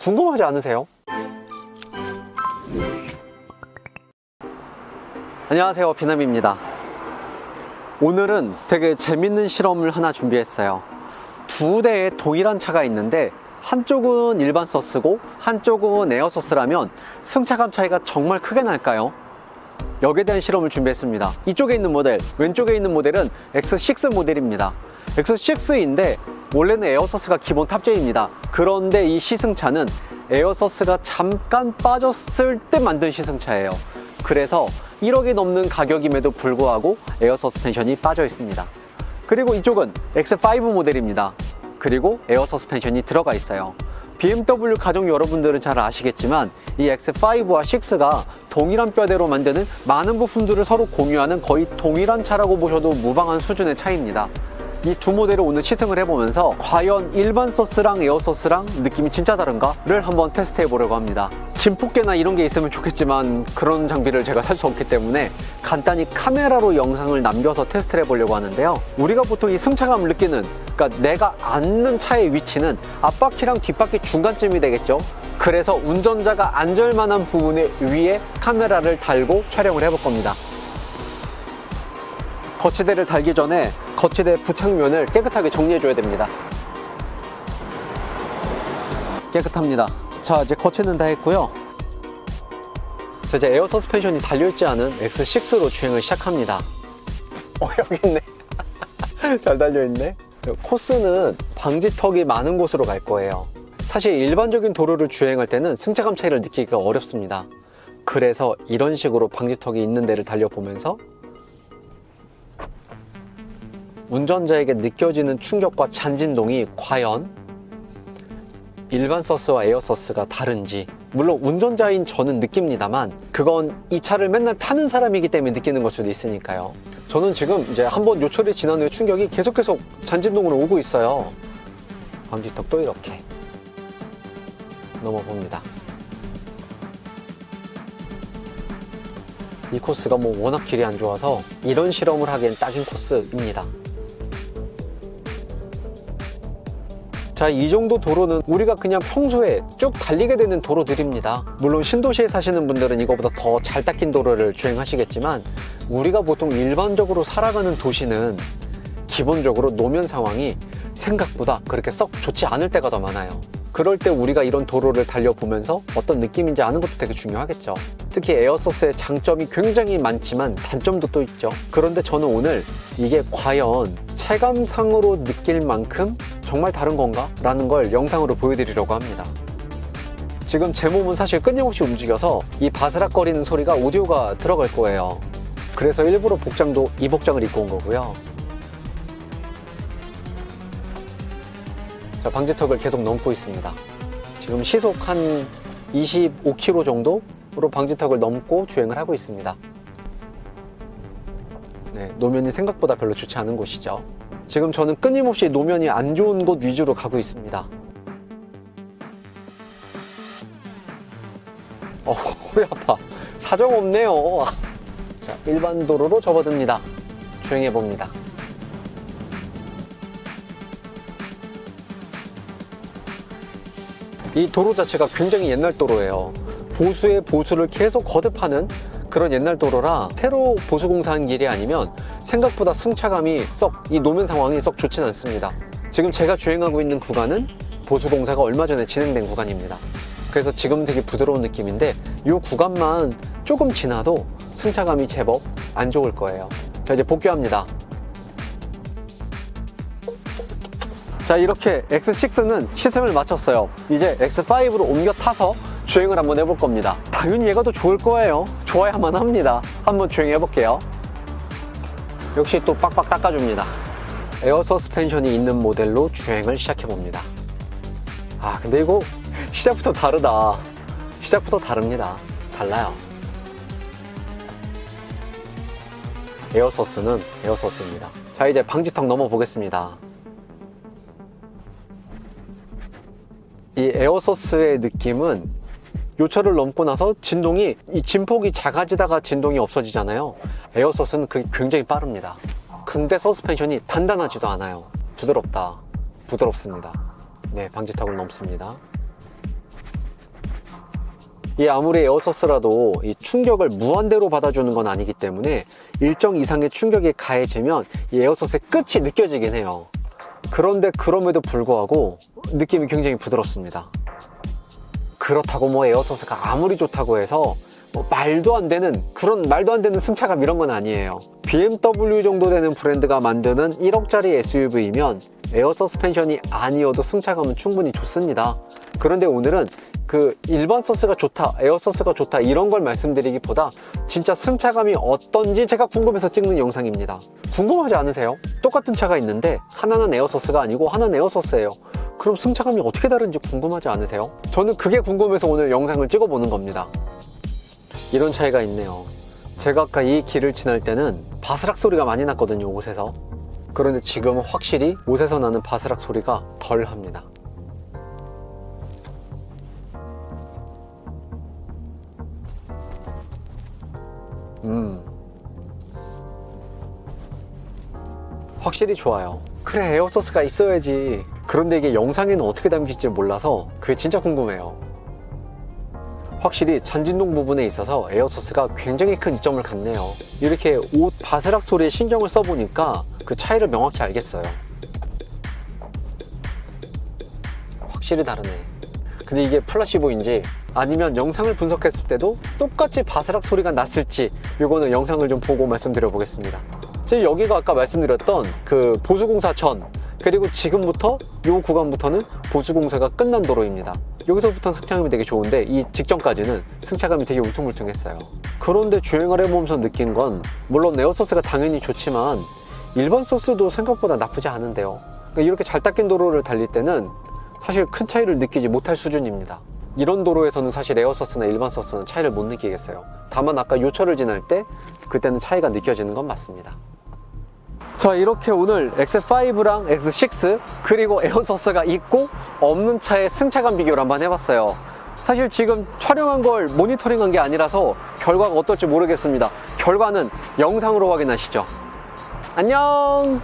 궁금하지 않으세요? 안녕하세요, 비남입니다. 오늘은 되게 재밌는 실험을 하나 준비했어요. 두 대의 동일한 차가 있는데 한쪽은 일반 서스고 한쪽은 에어 서스라면 승차감 차이가 정말 크게 날까요? 여기에 대한 실험을 준비했습니다. 이쪽에 있는 모델, 왼쪽에 있는 모델은 X6 모델입니다. X6인데 원래는 에어서스가 기본 탑재입니다. 그런데 이 시승차는 에어서스가 잠깐 빠졌을 때 만든 시승차예요. 그래서 1억이 넘는 가격임에도 불구하고 에어 서스펜션이 빠져 있습니다. 그리고 이쪽은 X5 모델입니다. 그리고 에어 서스펜션이 들어가 있어요. BMW 가족 여러분들은 잘 아시겠지만 이 X5와 6가 동일한 뼈대로 만드는 많은 부품들을 서로 공유하는 거의 동일한 차라고 보셔도 무방한 수준의 차이입니다. 이 두 모델을 오늘 시승을 해보면서 과연 일반 서스랑 에어 서스랑 느낌이 진짜 다른가를 한번 테스트 해보려고 합니다. 진폭계나 이런 게 있으면 좋겠지만 그런 장비를 제가 살 수 없기 때문에 간단히 카메라로 영상을 남겨서 테스트를 해보려고 하는데요. 우리가 보통 이 승차감을 느끼는, 그러니까 내가 앉는 차의 위치는 앞바퀴랑 뒷바퀴 중간쯤이 되겠죠. 그래서 운전자가 앉을 만한 부분의 위에 카메라를 달고 촬영을 해볼 겁니다. 거치대를 달기 전에 거치대 부착면을 깨끗하게 정리해줘야 됩니다. 깨끗합니다. 자, 이제 거치는 다 했고요. 자, 이제 에어 서스펜션이 달려있지 않은 X6로 주행을 시작합니다. 여기 있네. 잘 달려있네. 코스는 방지턱이 많은 곳으로 갈 거예요. 사실 일반적인 도로를 주행할 때는 승차감 차이를 느끼기가 어렵습니다. 그래서 이런 식으로 방지턱이 있는 데를 달려보면서 운전자에게 느껴지는 충격과 잔진동이 과연 일반 서스와 에어 서스가 다른지, 물론 운전자인 저는 느낍니다만 그건 이 차를 맨날 타는 사람이기 때문에 느끼는 걸 수도 있으니까요. 저는 지금 이제 한번 요철이 지난 후에 충격이 계속 잔진동으로 오고 있어요. 방지턱도 이렇게 넘어봅니다. 이 코스가 뭐 워낙 길이 안 좋아서 이런 실험을 하기엔 딱인 코스입니다. 자, 이 정도 도로는 우리가 그냥 평소에 쭉 달리게 되는 도로들입니다. 물론 신도시에 사시는 분들은 이거보다 더 잘 닦인 도로를 주행하시겠지만 우리가 보통 일반적으로 살아가는 도시는 기본적으로 노면 상황이 생각보다 그렇게 썩 좋지 않을 때가 더 많아요. 그럴 때 우리가 이런 도로를 달려보면서 어떤 느낌인지 아는 것도 되게 중요하겠죠. 특히 에어서스의 장점이 굉장히 많지만 단점도 또 있죠. 그런데 저는 오늘 이게 과연 체감상으로 느낄 만큼 정말 다른 건가? 라는 걸 영상으로 보여드리려고 합니다. 지금 제 몸은 사실 끊임없이 움직여서 이 바스락거리는 소리가 오디오가 들어갈 거예요. 그래서 일부러 이 복장을 입고 온 거고요. 자, 방지턱을 계속 넘고 있습니다. 지금 시속 한 25km 정도로 방지턱을 넘고 주행을 하고 있습니다. 네, 노면이 생각보다 별로 좋지 않은 곳이죠. 지금 저는 끊임없이 노면이 안 좋은 곳 위주로 가고 있습니다. 허리 아파. 사정없네요. 자, 일반 도로로 접어듭니다. 주행해봅니다. 이 도로 자체가 굉장히 옛날 도로예요. 보수에 보수를 계속 거듭하는 그런 옛날 도로라 새로 보수공사한 길이 아니면 생각보다 승차감이 이 노면 상황이 썩 좋진 않습니다. 지금 제가 주행하고 있는 구간은 보수공사가 얼마 전에 진행된 구간입니다. 그래서 지금 되게 부드러운 느낌인데 이 구간만 조금 지나도 승차감이 제법 안 좋을 거예요. 자, 이제 복귀합니다. 자, 이렇게 X6는 시승을 마쳤어요. 이제 X5로 옮겨 타서 주행을 한번 해볼 겁니다. 당연히 얘가 더 좋을 거예요. 좋아야만 합니다. 한번 주행해 볼게요. 역시 또 빡빡 닦아줍니다. 에어 서스펜션이 있는 모델로 주행을 시작해 봅니다. 근데 이거 시작부터 다르다. 시작부터 다릅니다. 달라요. 에어 서스는 에어 서스입니다. 자, 이제 방지턱 넘어 보겠습니다. 이 에어서스의 느낌은 요철을 넘고 나서 진동이, 이 진폭이 작아지다가 진동이 없어지잖아요. 에어서스는 그게 굉장히 빠릅니다. 근데 서스펜션이 단단하지도 않아요. 부드럽습니다. 네, 방지턱을 넘습니다. 이 아무리 에어서스라도 이 충격을 무한대로 받아주는 건 아니기 때문에 일정 이상의 충격이 가해지면 이 에어서스의 끝이 느껴지긴 해요. 그런데 그럼에도 불구하고 느낌이 굉장히 부드럽습니다. 그렇다고 뭐 에어서스가 아무리 좋다고 해서 뭐 말도 안 되는 승차감 이런 건 아니에요. BMW 정도 되는 브랜드가 만드는 1억짜리 SUV이면 에어 서스펜션이 아니어도 승차감은 충분히 좋습니다. 그런데 오늘은 그 일반 서스가 좋다, 에어 서스가 좋다 이런 걸 말씀드리기보다 진짜 승차감이 어떤지 제가 궁금해서 찍는 영상입니다. 궁금하지 않으세요? 똑같은 차가 있는데 하나는 에어 서스가 아니고 하나는 에어 서스예요. 그럼 승차감이 어떻게 다른지 궁금하지 않으세요? 저는 그게 궁금해서 오늘 영상을 찍어보는 겁니다. 이런 차이가 있네요. 제가 아까 이 길을 지날 때는 바스락 소리가 많이 났거든요, 옷에서. 그런데 지금은 확실히 옷에서 나는 바스락 소리가 덜 합니다. 확실히 좋아요. 그래, 에어서스가 있어야지. 그런데 이게 영상에는 어떻게 담길지 몰라서 그게 진짜 궁금해요. 확실히 잔진동 부분에 있어서 에어서스가 굉장히 큰 이점을 갖네요. 이렇게 옷 바스락 소리에 신경을 써보니까 그 차이를 명확히 알겠어요. 확실히 다르네. 근데 이게 플라시보인지 아니면 영상을 분석했을 때도 똑같이 바스락 소리가 났을지 이거는 영상을 좀 보고 말씀드려 보겠습니다. 지금 여기가 아까 말씀드렸던 그 보수공사 전, 그리고 지금부터 이 구간부터는 보수공사가 끝난 도로입니다. 여기서부터는 승차감이 되게 좋은데 이 직전까지는 승차감이 되게 울퉁불퉁했어요. 그런데 주행을 해보면서 느낀 건 물론 에어서스가 당연히 좋지만 일반 서스도 생각보다 나쁘지 않은데요. 그러니까 이렇게 잘 닦인 도로를 달릴 때는 사실 큰 차이를 느끼지 못할 수준입니다. 이런 도로에서는 사실 에어서스나 일반 서스는 차이를 못 느끼겠어요. 다만 아까 요철을 지날 때 그때는 차이가 느껴지는 건 맞습니다. 자, 이렇게 오늘 X5랑 X6 그리고 에어서스가 있고 없는 차의 승차감 비교를 한번 해봤어요. 사실 지금 촬영한 걸 모니터링한 게 아니라서 결과가 어떨지 모르겠습니다. 결과는 영상으로 확인하시죠. 안녕.